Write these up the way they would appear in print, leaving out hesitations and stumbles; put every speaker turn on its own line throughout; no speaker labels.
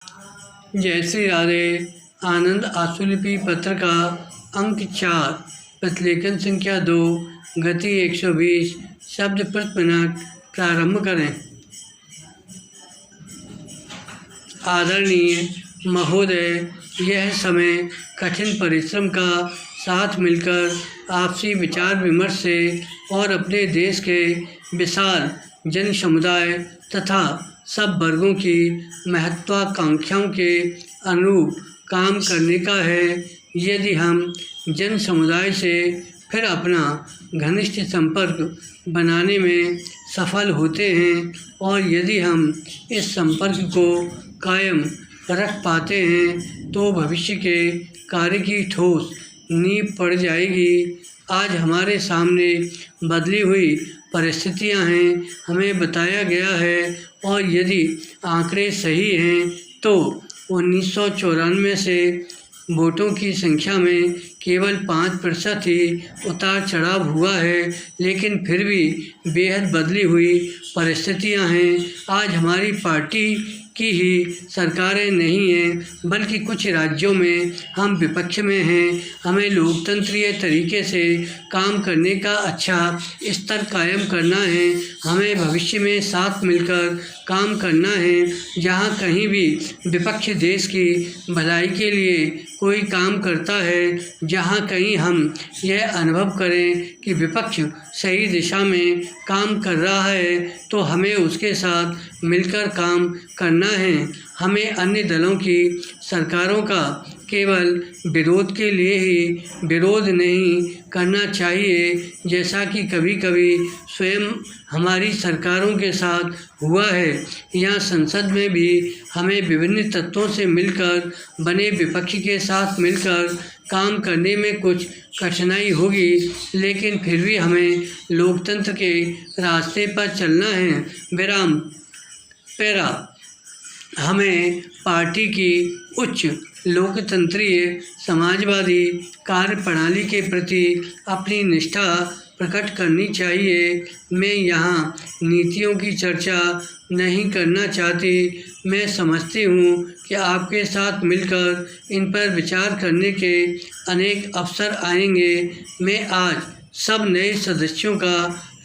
जय श्री राधे। आनंद आशुलिपि पत्र का अंक 4, प्रतिलेखन संख्या 2, गति 120, शब्द प्रति मिनट। प्रारंभ करें। आदरणीय महोदय, यह समय कठिन परिश्रम का साथ मिलकर आपसी विचार विमर्श से और अपने देश के विशाल जन समुदाय तथा सब वर्गों की महत्वाकांक्षाओं के अनुरूप काम करने का है। यदि हम जन समुदाय से फिर अपना घनिष्ठ संपर्क बनाने में सफल होते हैं और यदि हम इस संपर्क को कायम रख पाते हैं तो भविष्य के कार्य की ठोस नींव पड़ जाएगी। आज हमारे सामने बदली हुई परिस्थितियां हैं, हमें बताया गया है और यदि आंकड़े सही हैं तो 1994 से वोटों की संख्या में केवल 5% ही उतार चढ़ाव हुआ है, लेकिन फिर भी बेहद बदली हुई परिस्थितियां हैं। आज हमारी पार्टी की ही सरकारें नहीं हैं बल्कि कुछ राज्यों में हम विपक्ष में हैं। हमें लोकतंत्रीय तरीके से काम करने का अच्छा स्तर कायम करना है। हमें भविष्य में साथ मिलकर काम करना है। जहाँ कहीं भी विपक्ष देश की भलाई के लिए कोई काम करता है, जहाँ कहीं हम यह अनुभव करें कि विपक्ष सही दिशा में काम कर रहा है तो हमें उसके साथ मिलकर काम करना है। हमें अन्य दलों की सरकारों का केवल विरोध के लिए ही विरोध नहीं करना चाहिए, जैसा कि कभी कभी स्वयं हमारी सरकारों के साथ हुआ है। यहाँ संसद में भी हमें विभिन्न तत्वों से मिलकर बने विपक्ष के साथ मिलकर काम करने में कुछ कठिनाई होगी, लेकिन फिर भी हमें लोकतंत्र के रास्ते पर चलना है। विराम। पैरा। हमें पार्टी की उच्च लोकतंत्रीय समाजवादी कार्यप्रणाली के प्रति अपनी निष्ठा प्रकट करनी चाहिए। मैं यहाँ नीतियों की चर्चा नहीं करना चाहती। मैं समझती हूँ कि आपके साथ मिलकर इन पर विचार करने के अनेक अवसर आएंगे। मैं आज सब नए सदस्यों का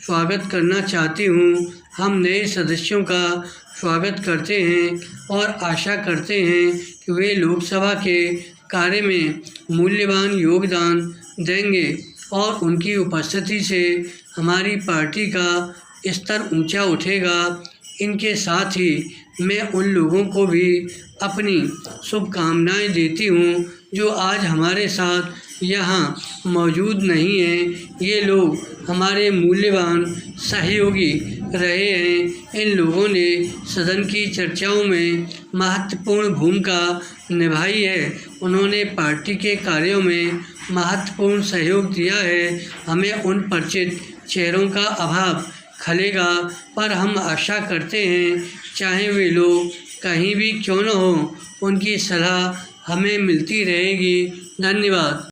स्वागत करना चाहती हूँ। हम नए सदस्यों का स्वागत करते हैं और आशा करते हैं कि वे लोकसभा के कार्य में मूल्यवान योगदान देंगे और उनकी उपस्थिति से हमारी पार्टी का स्तर ऊंचा उठेगा। इनके साथ ही मैं उन लोगों को भी अपनी शुभकामनाएं देती हूं जो आज हमारे साथ यहाँ मौजूद नहीं हैं। ये लोग हमारे मूल्यवान सहयोगी रहे हैं। इन लोगों ने सदन की चर्चाओं में महत्वपूर्ण भूमिका निभाई है। उन्होंने पार्टी के कार्यों में महत्वपूर्ण सहयोग दिया है। हमें उन परिचित चेहरों का अभाव खलेगा, पर हम आशा करते हैं चाहे वे लोग कहीं भी क्यों न हो, उनकी सलाह हमें मिलती रहेगी। धन्यवाद।